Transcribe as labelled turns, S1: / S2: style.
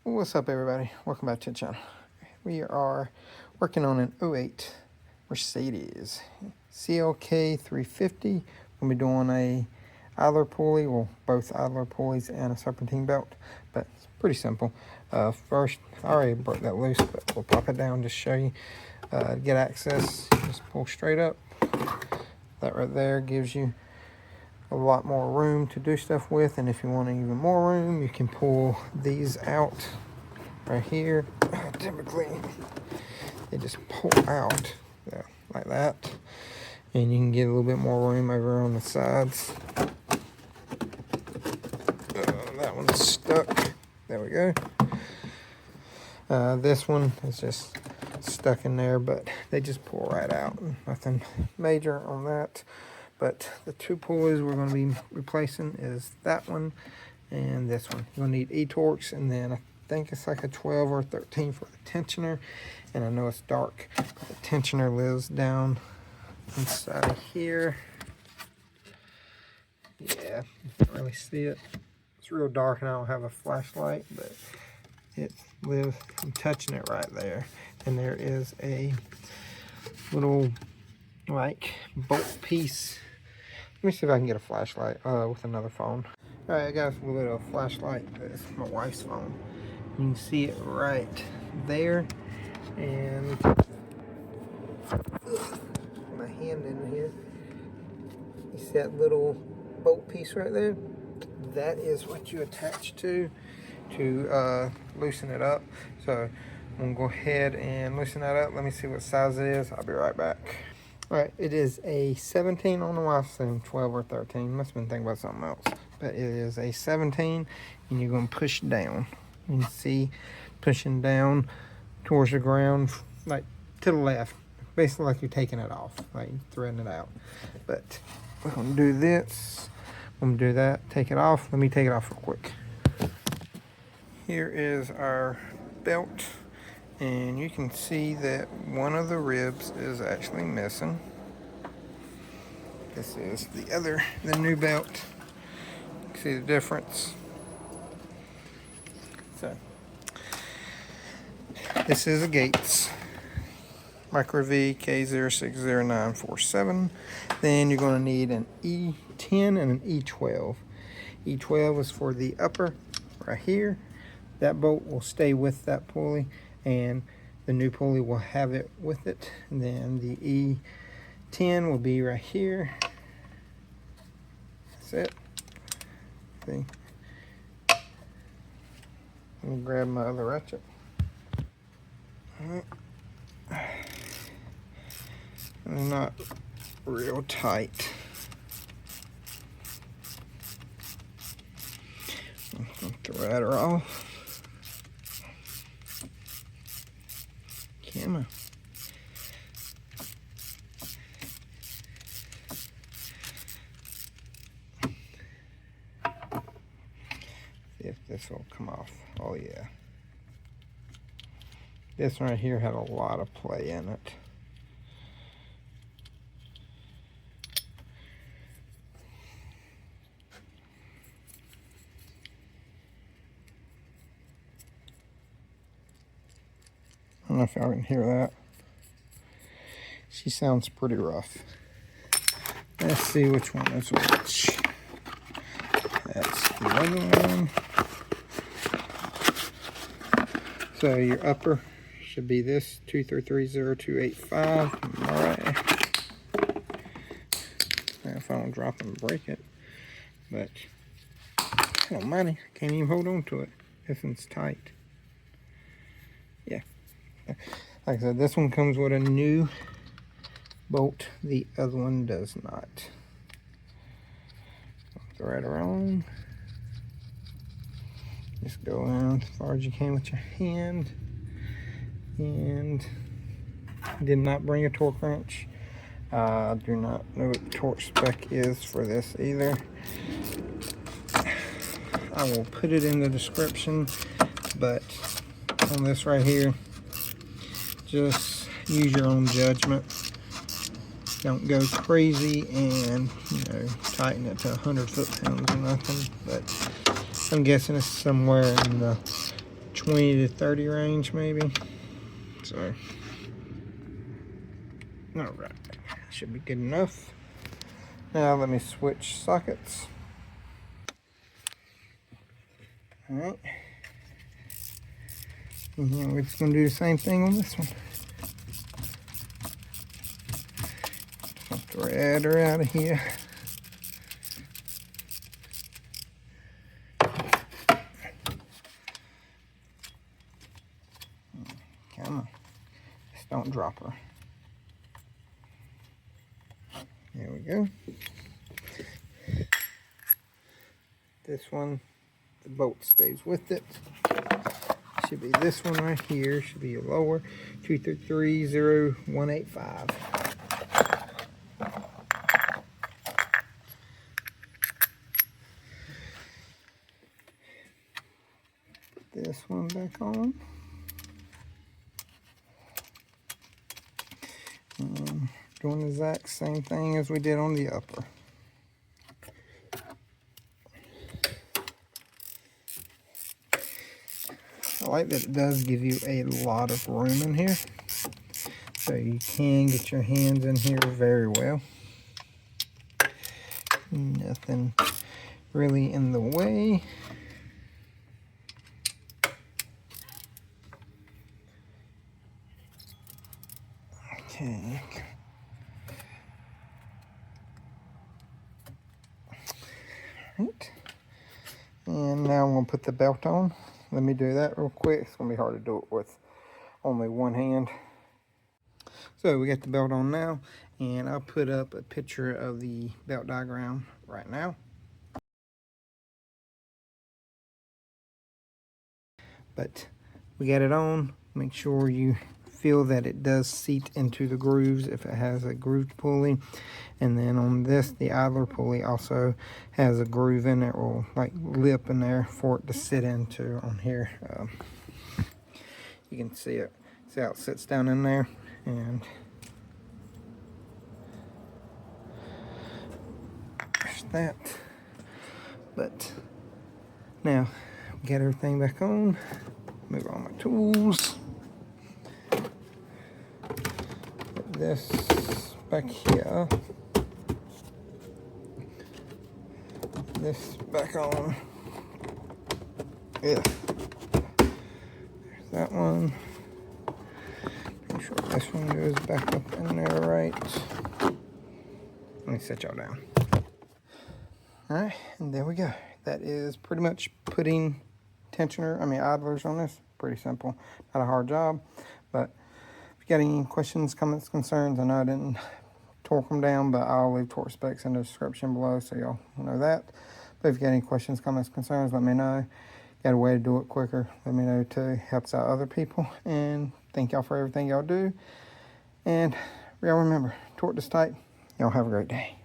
S1: What's up, everybody? Welcome back to the channel. We are working on an 08 Mercedes CLK350. We'll be doing a idler pulley, well, both idler pulleys and a serpentine belt, but it's pretty simple. First, I already broke that loose, but we'll pop it down just to show you. To get access, just pull straight up. That right there gives you a lot more room to do stuff with, and if you want even more room, you can pull these out right here. Typically they just pull out like that, and you can get a little bit more room over on the sides. That one's stuck. There we go. This one is just stuck in there, but they just pull right out. Nothing major on that. But the two pulleys we're going to be replacing is that one and this one. You're going to need E-Torques, and then I think it's like a 12 or 13 for the tensioner. And I know it's dark, but the tensioner lives down inside of here. Yeah, you can't really see it. It's real dark and I don't have a flashlight, but it lives, I'm touching it right there. And there is a little like bolt piece. Let me see if I can get a flashlight with another phone. Alright, I got a little bit of a flashlight. It's my wife's phone. You can see it right there. And my hand in here. You see that little bolt piece right there? That is what you attach to loosen it up. So I'm gonna go ahead and loosen that up. Let me see what size it is. I'll be right back. Alright, it is a 17 on the wife's saying 12 or 13. Must have been thinking about something else. But it is a 17, and you're going to push down. You can see pushing down towards the ground, like to the left. Basically like you're taking it off, like threading it out. But we're going to do this. I'm going to do that, take it off. Let me take it off real quick. Here is our belt. And you can see that one of the ribs is actually missing. This is the new belt. You can see the difference. So, this is a Gates Micro V K060947. Then you're going to need an E10 and an E12. E12 is for the upper right here. That bolt will stay with that pulley, and the new pulley will have it with it. And then the E10 will be right here. That's it. See? Let me grab my other ratchet. Alright. They're not real tight. I'm going to thread her off. Camera. See if this will come off. Oh yeah. This one right here had a lot of play in it. I don't know if y'all can hear that. She sounds pretty rough. Let's see which one is which. That's the other one. So your upper should be this 2330285. Alright. If I don't drop and break it. But I don't mind it. Can't even hold on to it if it's tight. Yeah. Like I said, this one comes with a new bolt. The other one does not. Thread her on. Just go around as far as you can with your hand. And did not bring a torque wrench. I do not know what the torque spec is for this either. I will put it in the description, but on this right here, just use your own judgment. Don't go crazy and, tighten it to 100 foot-pounds or nothing. But I'm guessing it's somewhere in the 20 to 30 range maybe. So, all right, should be good enough. Now let me switch sockets. All right, and then we're just gonna do the same thing on this one. I'll thread her out of here. Come on, just don't drop her. There we go. This one, the bolt stays with it. Should be this one right here. Should be a lower 2330185. Put this one back on. And doing the exact same thing as we did on the upper. I like that it does give you a lot of room in here, so you can get your hands in here very well. Nothing really in the way. Okay. Right. And now I'm going to put the belt on. Let me do that real quick. It's going to be hard to do it with only one hand. So we got the belt on now, and I'll put up a picture of the belt diagram right now. But we got it on. Make sure you feel that it does seat into the grooves if it has a grooved pulley. And then on this, the idler pulley also has a groove in it, or like lip in there for it to sit into on here. You can see it. See how it sits down in there, and there's that. But now get everything back on. Move all my tools. Put this back here. This back on. Yeah. There's that one. Make sure this one goes back up in there right. Let me set y'all down. Alright, and there we go. That is pretty much putting idlers on this. Pretty simple. Not a hard job. But if you got any questions, comments, concerns, I know I didn't torque them down, but I'll leave torque specs in the description below so y'all know that. But if you got any questions, comments, concerns, let me know. Got a way to do it quicker, let me know too. Helps out other people. And thank y'all for everything y'all do. And y'all remember, torque this tight. Y'all have a great day.